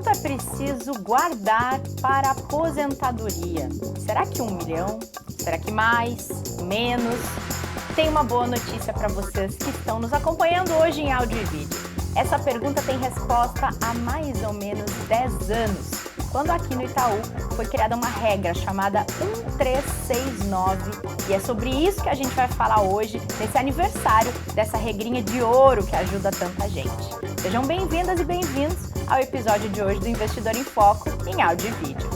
Quanto é preciso guardar para a aposentadoria? Será que 1 milhão? Será que mais? Menos? Tem uma boa notícia para vocês que estão nos acompanhando hoje em áudio e vídeo. Essa pergunta tem resposta há mais ou menos 10 anos, quando aqui no Itaú foi criada uma regra chamada 1369, e é sobre isso que a gente vai falar hoje, nesse aniversário dessa regrinha de ouro que ajuda tanta gente. Sejam bem-vindas e bem-vindos ao episódio de hoje do Investidor em Foco em áudio e vídeo.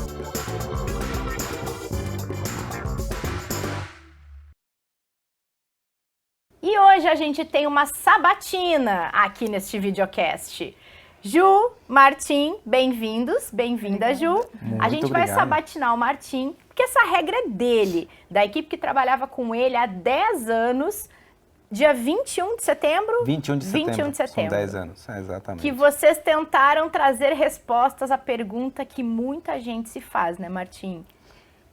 E hoje a gente tem uma sabatina aqui neste videocast. Ju, Martim, bem-vindos, bem-vinda, Ju. A gente vai sabatinar o Martim, porque essa regra é dele, da equipe que trabalhava com ele há 10 anos, dia 21 de setembro? 21 de setembro. 21 de setembro. São 10 anos, exatamente. Que vocês tentaram trazer respostas à pergunta que muita gente se faz, né, Martim?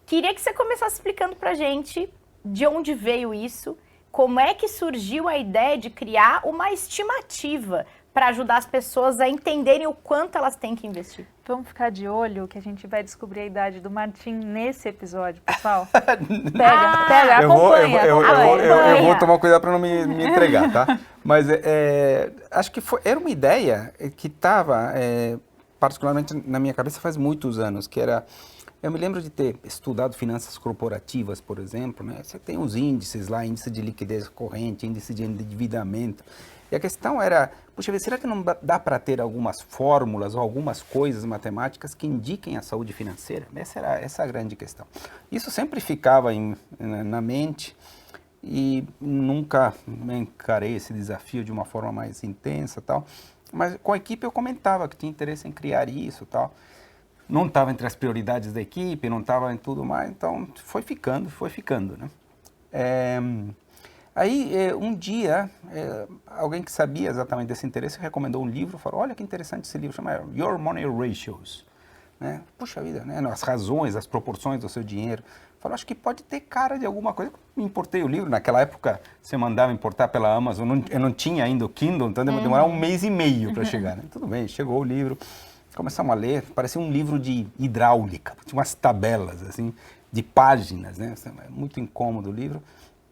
Queria que você começasse explicando pra gente de onde veio isso, como é que surgiu a ideia de criar uma estimativa para ajudar as pessoas a entenderem o quanto elas têm que investir. Vamos ficar de olho que a gente vai descobrir a idade do Martim nesse episódio, pessoal. Pega, acompanha. Eu vou tomar cuidado para não me entregar, tá? Mas acho que era uma ideia que estava particularmente na minha cabeça faz muitos anos, que era... Eu me lembro de ter estudado finanças corporativas, por exemplo, né? Você tem os índices lá, índice de liquidez corrente, índice de endividamento. E a questão era, puxa, será que não dá para ter algumas fórmulas ou algumas coisas matemáticas que indiquem a saúde financeira? Essa era a grande questão. Isso sempre ficava na mente e nunca encarei esse desafio de uma forma mais intensa e tal. Mas com a equipe eu comentava que tinha interesse em criar isso e tal. Não estava entre as prioridades da equipe, não estava em tudo mais, então foi ficando, né? Aí, um dia, alguém que sabia exatamente desse interesse recomendou um livro, falou, olha que interessante esse livro, chama Your Money Ratios, né? Puxa vida, né? As razões, as proporções do seu dinheiro. Falou, acho que pode ter cara de alguma coisa. Eu importei o livro, naquela época você mandava importar pela Amazon, eu não tinha ainda o Kindle, então demorava 1 mês e meio para chegar, né? Tudo bem, chegou o livro. Começamos a ler, parecia um livro de hidráulica, tinha umas tabelas, assim, de páginas, né? Muito incômodo o livro,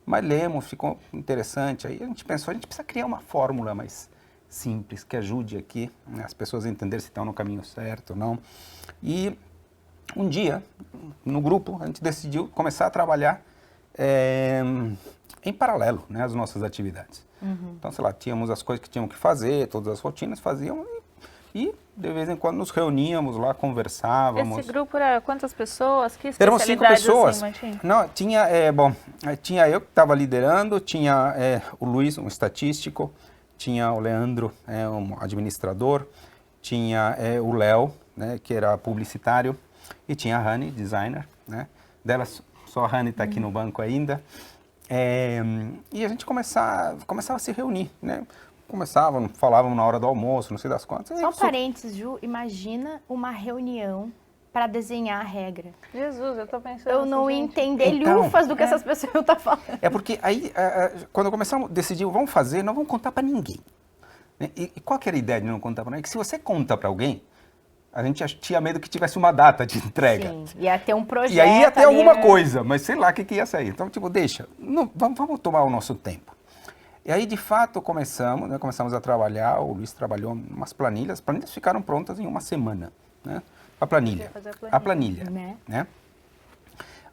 mas lemos, ficou interessante. Aí a gente pensou, a gente precisa criar uma fórmula mais simples, que ajude aqui, né, as pessoas a entender se estão no caminho certo ou não. E um dia, no grupo, a gente decidiu começar a trabalhar em paralelo, né, às nossas atividades. Então, sei lá, tínhamos as coisas que tínhamos que fazer, todas as rotinas fazíamos, e de vez em quando nos reuníamos lá, conversávamos. Esse grupo era quantas pessoas? Que Eram 5 pessoas. Assim, não, tinha eu que estava liderando, tinha o Luiz, um estatístico, tinha o Leandro, um administrador, tinha o Léo, né, que era publicitário, e tinha a Rani, designer, né? Delas, só a Rani está aqui no banco ainda. E a gente começava a se reunir, né? Falavam na hora do almoço, não sei das quantas. Só um parênteses, Ju, imagina uma reunião para desenhar a regra. Jesus, eu tô pensando eu não ia entender lufas do que essas pessoas estão falando. É porque aí, quando começamos a decidir, vamos fazer, não vamos contar para ninguém. Né? E qual que era a ideia de não contar para ninguém? Que se você conta para alguém, a gente tinha medo que tivesse uma data de entrega. Sim, ia ter um projeto. E aí ia ter alguma coisa, mas sei lá o que ia sair. Então, deixa, vamos tomar o nosso tempo. E aí, de fato, começamos a trabalhar, o Luiz trabalhou em umas planilhas, as planilhas ficaram prontas em uma semana, né? A planilha, né?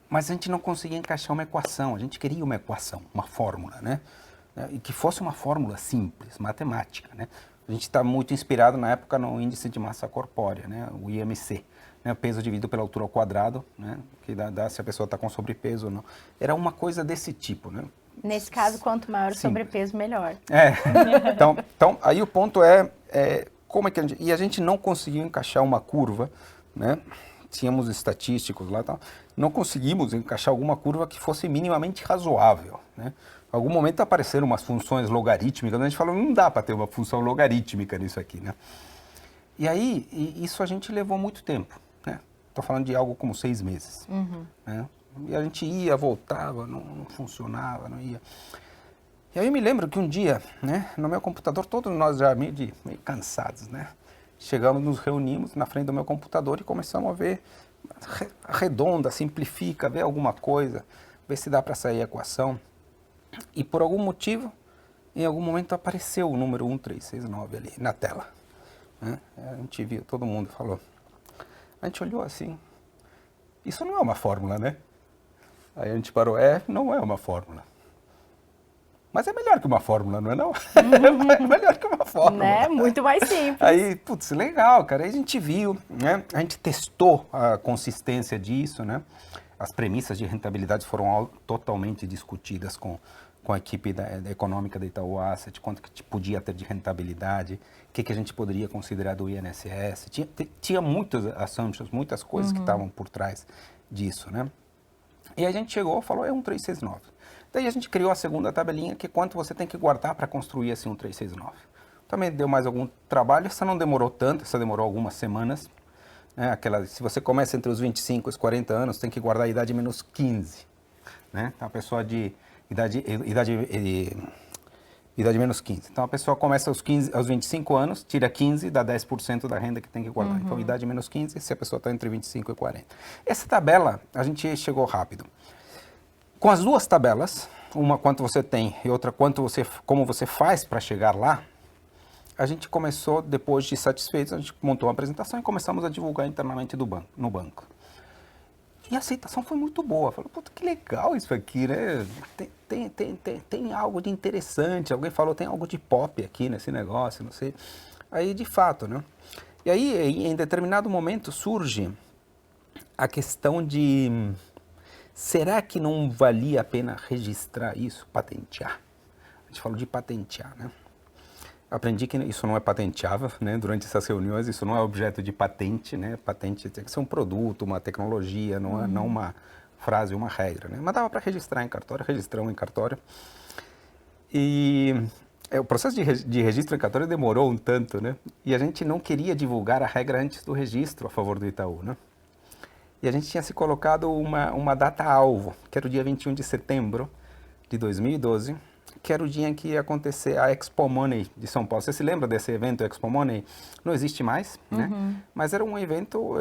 Mas a gente não conseguia encaixar uma equação, a gente queria uma equação, uma fórmula, né? E que fosse uma fórmula simples, matemática, né? A gente está muito inspirado na época no índice de massa corpórea, né? O IMC, né? Peso dividido pela altura ao quadrado, né? Que dá se a pessoa está com sobrepeso ou não. Era uma coisa desse tipo, né? Nesse caso, quanto maior o sobrepeso, melhor. Então, aí o ponto como é que a gente não conseguiu encaixar uma curva, né? Tínhamos estatísticos lá e tal, não conseguimos encaixar alguma curva que fosse minimamente razoável, né? Em algum momento apareceram umas funções logarítmicas, a gente falou, não dá para ter uma função logarítmica nisso aqui, né? E aí, isso a gente levou muito tempo, né? Estou falando de algo como 6 meses, né? E a gente ia, voltava, não funcionava, não ia. E aí eu me lembro que um dia, né, no meu computador, todos nós já meio cansados, né? chegamos, nos reunimos na frente do meu computador e começamos a ver, arredonda, simplifica, ver alguma coisa, ver se dá para sair a equação. E por algum motivo, em algum momento apareceu o número 1369 ali na tela. Né? A gente viu, todo mundo falou. A gente olhou assim, isso não é uma fórmula, né? Aí a gente parou, não é uma fórmula. Mas é melhor que uma fórmula, não é não? É melhor que uma fórmula. Né? Muito mais simples. Aí, putz, legal, cara. Aí a gente viu, né? A gente testou a consistência disso, né? As premissas de rentabilidade foram totalmente discutidas com a equipe da econômica da Itaú Asset, quanto que podia ter de rentabilidade, o que a gente poderia considerar do INSS. Tinha muitas assumptions, muitas coisas que estavam por trás disso, né? E a gente chegou e falou, 1369. Daí a gente criou a segunda tabelinha, que é quanto você tem que guardar para construir esse 1369. Também deu mais algum trabalho, essa não demorou tanto, essa demorou algumas semanas. Né? Se você começa entre os 25 e os 40 anos, tem que guardar a idade menos 15. Né? Então a pessoa de idade menos 15. Então a pessoa começa aos 25 anos, tira 15, dá 10% da renda que tem que guardar. Então idade menos 15, se a pessoa está entre 25 e 40. Essa tabela, a gente chegou rápido. Com as duas tabelas, uma quanto você tem e outra como você faz para chegar lá, a gente começou, depois de satisfeitos, a gente montou uma apresentação e começamos a divulgar internamente no banco. E a aceitação foi muito boa. Falou, puta, que legal isso aqui, né? Tem algo de interessante. Alguém falou, tem algo de pop aqui nesse negócio, não sei. Aí, de fato, né? E aí, em determinado momento, surge a questão de... Será que não valia a pena registrar isso, patentear? A gente falou de patentear, né? Aprendi que isso não é patenteável, né? Durante essas reuniões, isso não é objeto de patente, né? Patente tem que ser um produto, uma tecnologia, não uma frase, uma regra, né? Mas dava para registrar em cartório, registramos em cartório. E o processo de registro em cartório demorou um tanto, né? E a gente não queria divulgar a regra antes do registro a favor do Itaú, né? E a gente tinha se colocado uma data-alvo, que era o dia 21 de setembro de 2012, que era o dia em que ia acontecer a Expo Money de São Paulo. Você se lembra desse evento, Expo Money? Não existe mais, né? Mas era um evento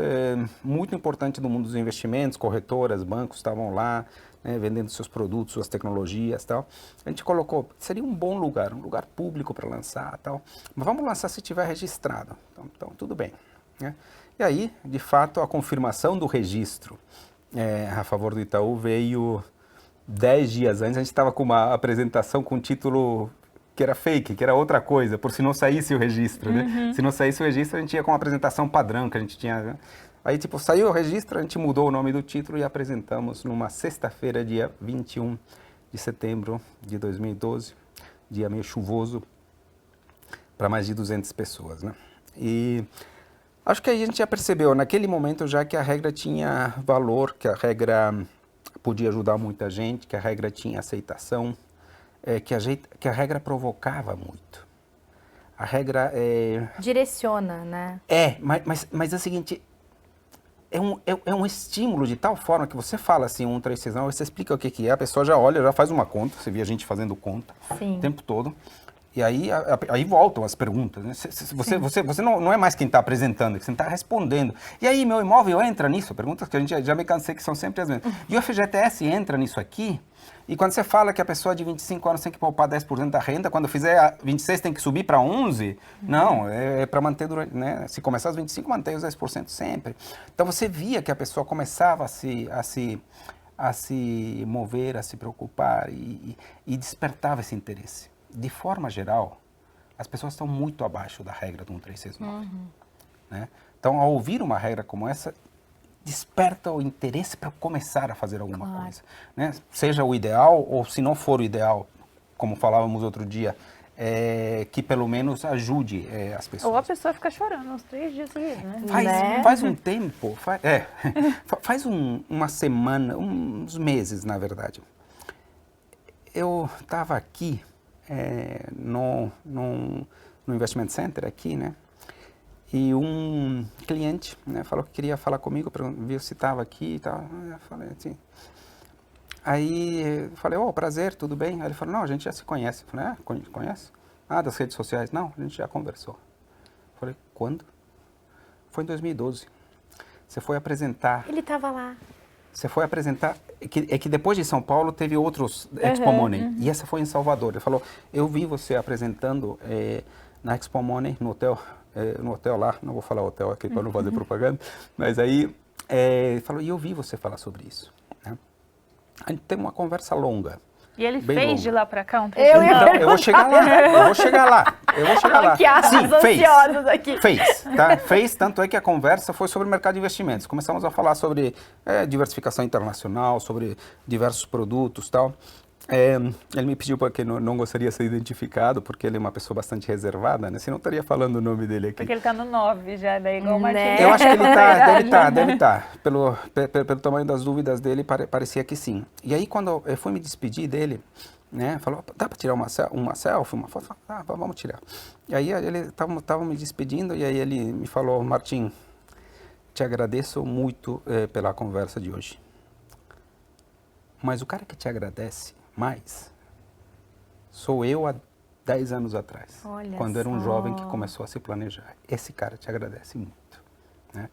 muito importante do mundo dos investimentos, corretoras, bancos estavam lá, né, vendendo seus produtos, suas tecnologias e tal. A gente colocou, seria um bom lugar, um lugar público para lançar e tal. Mas vamos lançar se tiver registrado. Então tudo bem, né? E aí, de fato, a confirmação do registro a favor do Itaú veio 10 dias antes. A gente estava com uma apresentação com um título que era fake, que era outra coisa, por se não saísse o registro, né? Se não saísse o registro, a gente ia com uma apresentação padrão que a gente tinha, né? Aí, saiu o registro, a gente mudou o nome do título e apresentamos numa sexta-feira, dia 21 de setembro de 2012, dia meio chuvoso, para mais de 200 pessoas, né? E... acho que aí a gente já percebeu, naquele momento já que a regra tinha valor, que a regra podia ajudar muita gente, que a regra tinha aceitação, que a regra provocava muito. A regra direciona, né? Mas é o seguinte, é um estímulo de tal forma que você fala assim, 1369, você explica o que é, a pessoa já olha, já faz uma conta, você vê a gente fazendo conta o tempo todo. E aí voltam as perguntas, né? Você não é mais quem está apresentando, você está respondendo. E aí, meu imóvel entra nisso? Perguntas que a gente já me cansei que são sempre as mesmas. E o FGTS entra nisso aqui? E quando você fala que a pessoa de 25 anos tem que poupar 10% da renda, quando fizer 26 tem que subir para 11? Não, é para manter durante, né? Se começar aos 25, mantém os 10% sempre. Então você via que a pessoa começava a se mover, a se preocupar e despertava esse interesse. De forma geral, as pessoas estão muito abaixo da regra do 1369. Né? Então, ao ouvir uma regra como essa, desperta o interesse para começar a fazer alguma coisa. Né? Seja o ideal, ou se não for o ideal, como falávamos outro dia, que pelo menos ajude as pessoas. Ou a pessoa fica chorando uns 3 dias seguidos, né? Faz um tempo, faz uma semana, uns meses, na verdade. Eu estava aqui no Investment Center aqui, né? E um cliente, né, falou que queria falar comigo, viu se estava aqui e tal. Eu falei assim. Aí eu falei, prazer, tudo bem? Aí ele falou, não, a gente já se conhece. Eu falei, conhece? Ah, das redes sociais? Não, a gente já conversou. Eu falei, quando? Foi em 2012. Você foi apresentar... Ele estava lá. Você foi apresentar... É que depois de São Paulo teve outros Expo Money. E essa foi em Salvador. Ele falou, eu vi você apresentando na Expo Money, no hotel lá. Não vou falar hotel aqui para não fazer propaganda. Mas aí, ele falou, e eu vi você falar sobre isso. Né? A gente teve uma conversa longa. E ele bem fez longa. de lá para cá um Então, eu vou chegar lá. Sim, fez, tá? Fez, tanto é que a conversa foi sobre o mercado de investimentos. Começamos a falar sobre diversificação internacional, sobre diversos produtos e tal. Ele me pediu porque não gostaria de ser identificado, porque ele é uma pessoa bastante reservada, né? Senão eu estaria falando o nome dele aqui. Porque ele está no 9 já, daí igual o Martim. Eu acho que ele deve estar. Pelo tamanho das dúvidas dele, parecia que sim. E aí, quando eu fui me despedir dele, né, falou, dá para tirar uma selfie, uma foto? Ah, vamos tirar. E aí, ele estava me despedindo, e aí ele me falou, Martim, te agradeço muito pela conversa de hoje. Mas o cara que te agradece mais sou eu há 10 anos atrás, quando era um jovem que começou a se planejar. Esse cara te agradece muito, né?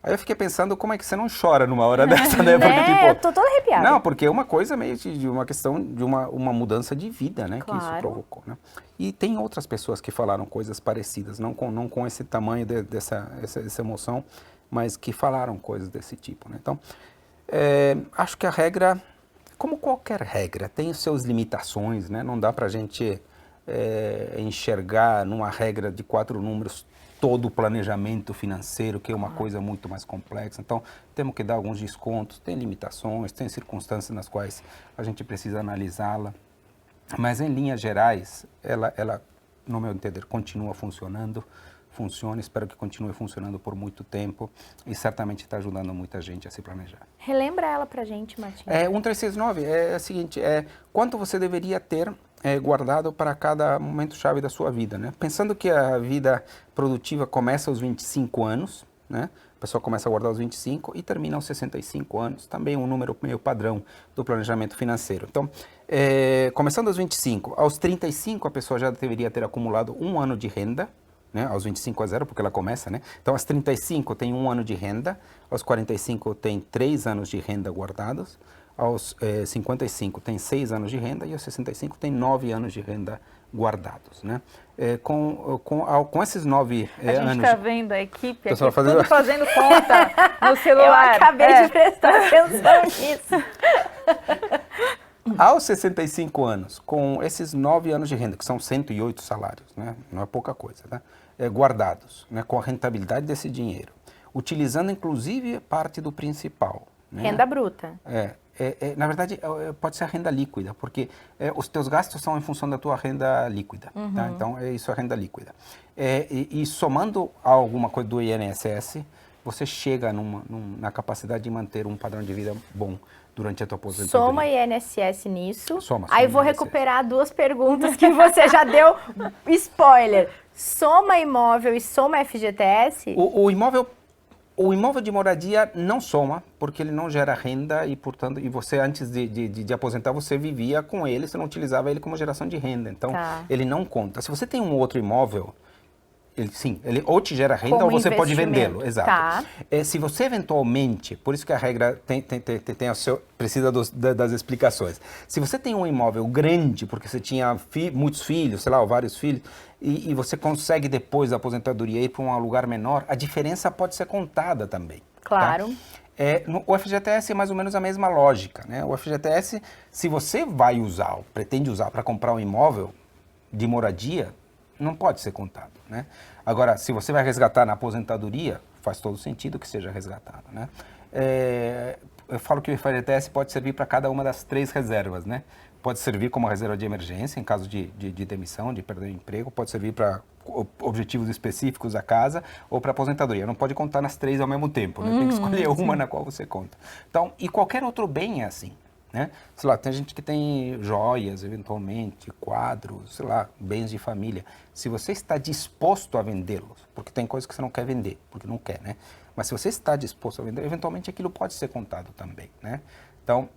Aí eu fiquei pensando, como é que você não chora numa hora dessa, né? Porque, tipo, eu tô toda arrepiada. Não, porque é uma coisa meio de uma questão de uma mudança de vida, né? Claro. Que isso provocou, né? E tem outras pessoas que falaram coisas parecidas, não com esse tamanho dessa emoção, mas que falaram coisas desse tipo, né? Então, acho que a regra... Como qualquer regra, tem suas limitações, né? Não dá para a gente enxergar numa regra de 4 números todo o planejamento financeiro, que é uma coisa muito mais complexa. Então, temos que dar alguns descontos, tem limitações, tem circunstâncias nas quais a gente precisa analisá-la. Mas, em linhas gerais, ela, no meu entender, continua funcionando. Funciona, espero que continue funcionando por muito tempo e certamente está ajudando muita gente a se planejar. Relembra ela pra gente, Martim. 1369 é o seguinte, quanto você deveria ter guardado para cada momento-chave da sua vida, né? Pensando que a vida produtiva começa aos 25 anos, né? A pessoa começa a guardar aos 25 e termina aos 65 anos, também um número meio padrão do planejamento financeiro. Então, começando aos 25, aos 35 a pessoa já deveria ter acumulado 1 ano de renda, né, aos 25 a 0, porque ela começa, né? Então, aos 35 tem 1 ano de renda, aos 45 tem 3 anos de renda guardados, aos 55 tem 6 anos de renda e aos 65 tem 9 anos de renda guardados, né? Com esses 9 anos... A gente está vendo a equipe aqui, tudo fazendo conta no celular. Eu acabei de prestar atenção nisso. Aos 65 anos, com esses 9 anos de renda, que são 108 salários, né? Não é pouca coisa, né? Guardados, né? Com a rentabilidade desse dinheiro, utilizando inclusive parte do principal. Né? Renda bruta. Na verdade, pode ser a renda líquida, porque os teus gastos são em função da tua renda líquida. Tá? Então, isso é a renda líquida. E somando alguma coisa do INSS, você chega na capacidade de manter um padrão de vida bom durante a tua aposentadoria. Soma INSS nisso. Soma Aí vou INSS. recuperar 2 perguntas que você já deu spoiler. Soma imóvel e soma FGTS? O imóvel de moradia não soma, porque ele não gera renda e, portanto, você antes de aposentar, você vivia com ele, você não utilizava ele como geração de renda. Então, ele não conta. Se você tem um outro imóvel, ele ou te gera renda como ou você pode vendê-lo. Exato. Tá. Se você eventualmente, por isso que a regra precisa das explicações. Se você tem um imóvel grande, porque você tinha muitos filhos, sei lá, vários filhos, e você consegue depois da aposentadoria ir para um lugar menor, a diferença pode ser contada também. Claro. Tá? O FGTS é mais ou menos a mesma lógica, né? O FGTS, se você vai usar, ou pretende usar para comprar um imóvel de moradia, não pode ser contado, né? Agora, se você vai resgatar na aposentadoria, faz todo sentido que seja resgatado, né? Eu falo que o FGTS pode servir para cada uma das 3 reservas, né? Pode servir como reserva de emergência, em caso de demissão, de perder o emprego, pode servir para objetivos específicos da casa ou para aposentadoria. Não pode contar nas 3 ao mesmo tempo, né? Tem que escolher uma na qual você conta. Então, e qualquer outro bem é assim, né? Sei lá, tem gente que tem joias, eventualmente, quadros, sei lá, bens de família. Se você está disposto a vendê-los, porque tem coisas que você não quer vender, porque não quer, né? Mas se você está disposto a vender, eventualmente aquilo pode ser contado também, né? Então,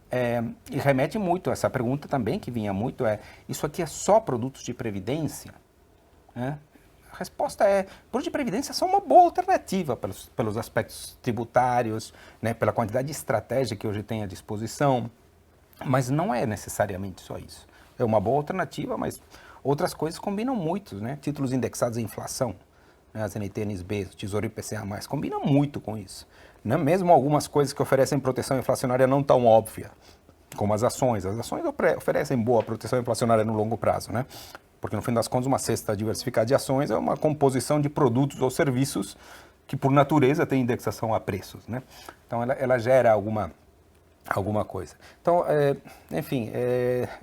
e remete muito a essa pergunta também, que vinha muito, isso aqui é só produtos de previdência? Né? A resposta é, planos de previdência são uma boa alternativa pelos aspectos tributários, né, pela quantidade de estratégia que hoje tem à disposição, mas não é necessariamente só isso. É uma boa alternativa, mas outras coisas combinam muito, né? Títulos indexados à inflação, né, as NTNBs, o Tesouro IPCA+, combinam muito com isso. Né? Mesmo algumas coisas que oferecem proteção inflacionária não tão óbvia, como as ações. As ações oferecem boa proteção inflacionária no longo prazo, né? Porque no fim das contas uma cesta diversificada de ações é uma composição de produtos ou serviços que por natureza tem indexação a preços, né? Então ela gera alguma coisa. Então, enfim,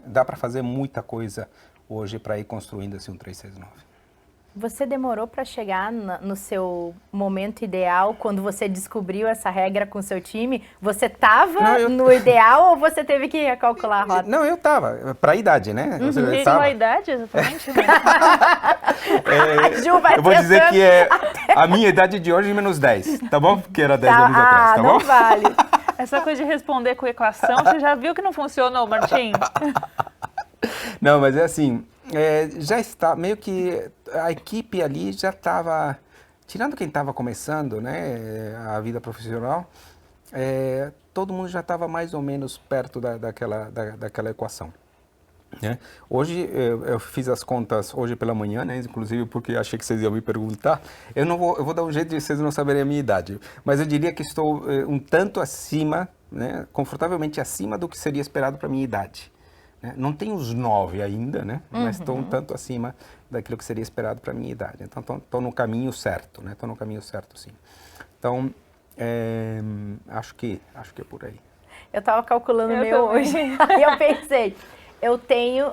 dá para fazer muita coisa hoje para ir construindo esse 1369. Você demorou para chegar no seu momento ideal, quando você descobriu essa regra com o seu time? Você estava no ideal ou você teve que recalcular a rota? Não, eu estava, para a idade, né? E qual a idade, exatamente? Eu vou dizer que é a minha idade de hoje menos 10, tá bom? Porque era 10 anos atrás, tá bom? Não vale. Essa coisa de responder com equação, você já viu que não funcionou, Martim? Não, mas é assim, já está, meio que a equipe ali já estava, tirando quem estava começando, né, a vida profissional, todo mundo já estava mais ou menos perto daquela equação. Né? Hoje, eu fiz as contas hoje pela manhã, né, inclusive porque achei que vocês iam me perguntar. Eu vou dar um jeito de vocês não saberem a minha idade, mas eu diria que estou um tanto acima, né, confortavelmente acima do que seria esperado para a minha idade. Né? Não tenho os 9 ainda, né? Mas estou um tanto acima daquilo que seria esperado para a minha idade. Então, estou no caminho certo, né? Estou no caminho certo, sim. Então, acho que é por aí. Eu estava calculando o meu hoje, aí eu pensei, eu tenho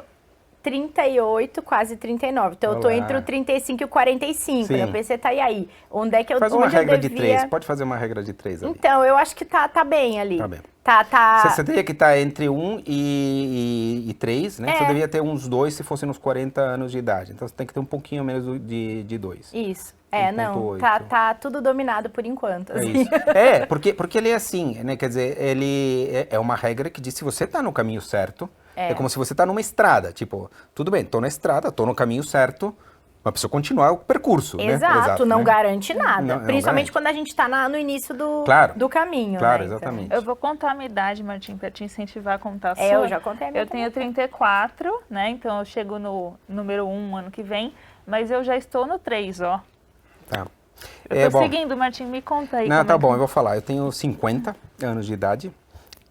38, quase 39. Então, eu estou entre o 35 e o 45. Né? Eu pensei, tá aí. Onde é que eu Faz uma regra de 3. devia... Pode fazer uma regra de 3 ali. Então, eu acho que tá bem ali. Tá bem. Tá. Você teria que estar entre 1 e 3, né? Você devia ter uns 2 se fosse nos 40 anos de idade. Então, você tem que ter um pouquinho menos de 2. Isso. Não, tá tudo dominado por enquanto. Assim. É isso. Porque ele é assim, né? Quer dizer, ele é uma regra que diz se você está no caminho certo, é como se você está numa estrada. Tipo, tudo bem, tô na estrada, tô no caminho certo, mas precisa continuar o percurso, Exato, né? não né? garante nada. Não Principalmente garante. quando a gente está no início do caminho. Claro, né? exatamente. Então, eu vou contar a minha idade, Martim, para te incentivar a contar a sua. Eu já contei a minha. Eu tenho 34, né? Então eu chego no número 1 ano que vem, mas eu já estou no 3, ó. Tá. Eu tô seguindo, Martim, me conta aí. Não, tá bom, eu vou falar. Eu tenho 50 anos de idade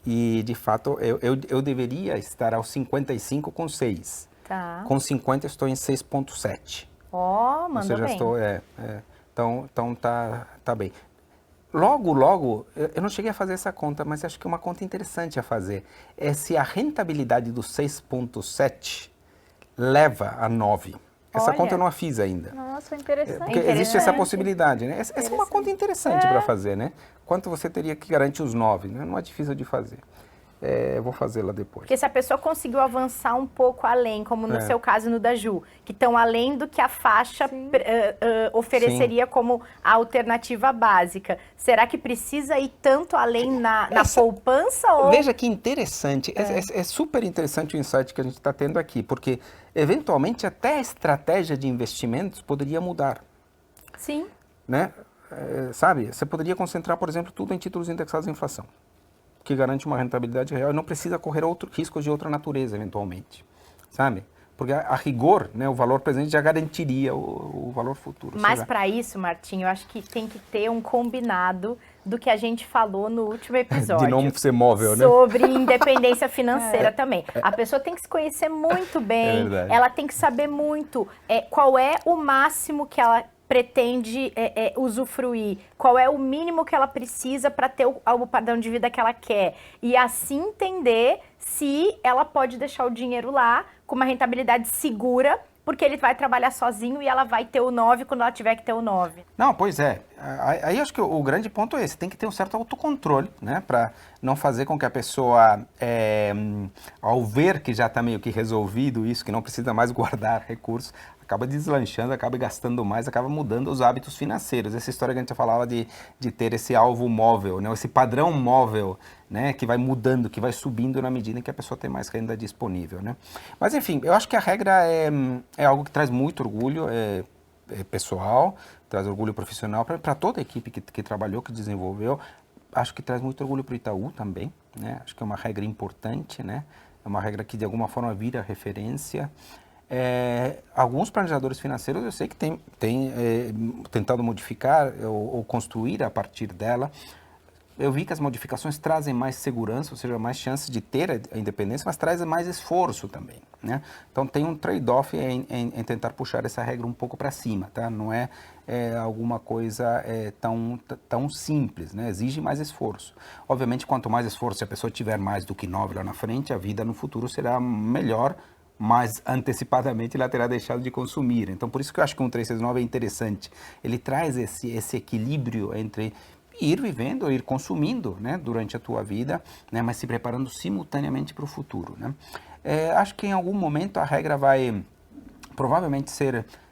e, de fato, eu deveria estar aos 55 com 6. Tá. Com 50 eu estou em 6,7. Ó, mandou Ou seja, bem. estou, então tá bem. Logo, eu não cheguei a fazer essa conta, mas acho que é uma conta interessante a fazer. É se a rentabilidade do 6,7 leva a 9. Essa conta eu não a fiz ainda. Nossa, interessante. Porque existe essa possibilidade, né? Essa é uma conta interessante para fazer, né? Quanto você teria que garantir os 9, né? Não é difícil de fazer. Eu vou fazê-la depois. Porque se a pessoa conseguiu avançar um pouco além, como no seu caso no da Ju, que estão além do que a faixa ofereceria como a alternativa básica, será que precisa ir tanto além na poupança? Ou... Veja que interessante, é super interessante o insight que a gente está tendo aqui, porque eventualmente até a estratégia de investimentos poderia mudar. Sim. Né? Sabe, você poderia concentrar, por exemplo, tudo em títulos indexados à inflação, que garante uma rentabilidade real e não precisa correr riscos de outra natureza, eventualmente, sabe? Porque a rigor, né, o valor presente já garantiria o valor futuro. Mas para isso, Martim, eu acho que tem que ter um combinado do que a gente falou no último episódio. De não ser móvel, né? Sobre independência financeira também. A pessoa tem que se conhecer muito bem, ela tem que saber muito qual é o máximo que ela pretende usufruir, qual é o mínimo que ela precisa para ter o padrão de vida que ela quer. E assim entender se ela pode deixar o dinheiro lá com uma rentabilidade segura, porque ele vai trabalhar sozinho e ela vai ter o 9 quando ela tiver que ter o 9. Não, pois é. Aí acho que o grande ponto é esse. Tem que ter um certo autocontrole, né? Para não fazer com que a pessoa, ao ver que já está meio que resolvido isso, que não precisa mais guardar recursos, acaba deslanchando, acaba gastando mais, acaba mudando os hábitos financeiros. Essa história que a gente falava de ter esse alvo móvel, né? Esse padrão móvel, né? Que vai mudando, que vai subindo na medida em que a pessoa tem mais renda disponível, né? Mas enfim, eu acho que a regra é algo que traz muito orgulho, pessoal, traz orgulho profissional para toda a equipe que trabalhou, que desenvolveu. Acho que traz muito orgulho para o Itaú também, né? Acho que é uma regra importante, né? É uma regra que de alguma forma vira referência. Alguns planejadores financeiros eu sei que têm tentado modificar ou construir a partir dela. Eu vi que as modificações trazem mais segurança, ou seja, mais chances de ter a independência, mas trazem mais esforço também, né? Então tem um trade-off em tentar puxar essa regra um pouco para cima, tá? Não é alguma coisa tão simples, né? Exige mais esforço. Obviamente, quanto mais esforço, se a pessoa tiver mais do que 9 lá na frente, a vida no futuro será melhor, mas antecipadamente ela terá deixado de consumir. Então, por isso que eu acho que um 369 é interessante. Ele traz esse equilíbrio entre ir vivendo, ir consumindo, né, durante a tua vida, né, mas se preparando simultaneamente para o futuro, né? Acho que em algum momento a regra vai provavelmente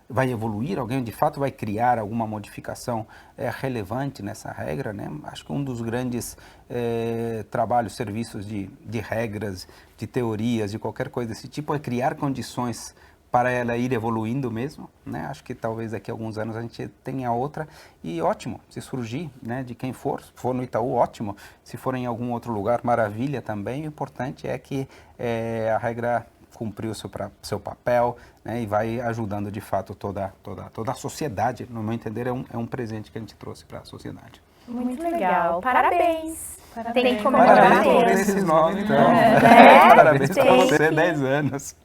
vai evoluir, alguém de fato vai criar alguma modificação relevante nessa regra, né? Acho que um dos grandes trabalhos, serviços de regras, de teorias, de qualquer coisa desse tipo é criar condições para ela ir evoluindo mesmo, né? Acho que talvez daqui a alguns anos a gente tenha outra e ótimo, se surgir, né, de quem for no Itaú, ótimo, se for em algum outro lugar, maravilha também. O importante é que a regra cumpriu o seu papel, né, e vai ajudando de fato toda a sociedade. No meu entender, é um presente que a gente trouxe para a sociedade. Muito legal. Parabéns. Tem que comemorar mesmo. Esses 9, então. Parabéns para você, 10 anos.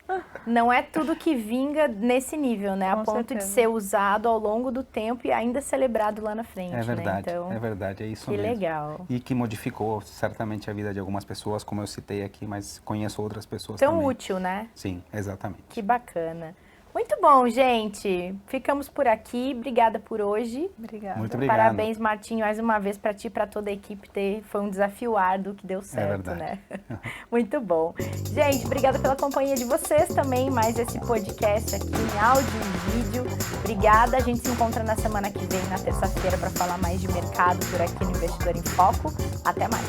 Não é tudo que vinga nesse nível, né? Com a ponto certeza. de ser usado ao longo do tempo e ainda celebrado lá na frente. É verdade, né? Então, é verdade, é isso que mesmo. Que legal. E que modificou certamente a vida de algumas pessoas, como eu citei aqui, mas conheço outras pessoas Tão também. útil, né? Sim, exatamente. Que bacana. Muito bom, gente. Ficamos por aqui. Obrigada por hoje. Obrigada. Muito obrigado. Parabéns, Martinho, mais uma vez para ti e para toda a equipe. Foi um desafio árduo que deu certo, verdade. né? Muito bom. Gente, obrigada pela companhia de vocês também. Mais esse podcast aqui em áudio e vídeo. Obrigada. A gente se encontra na semana que vem, na terça-feira, para falar mais de mercado por aqui no Investidor em Foco. Até mais.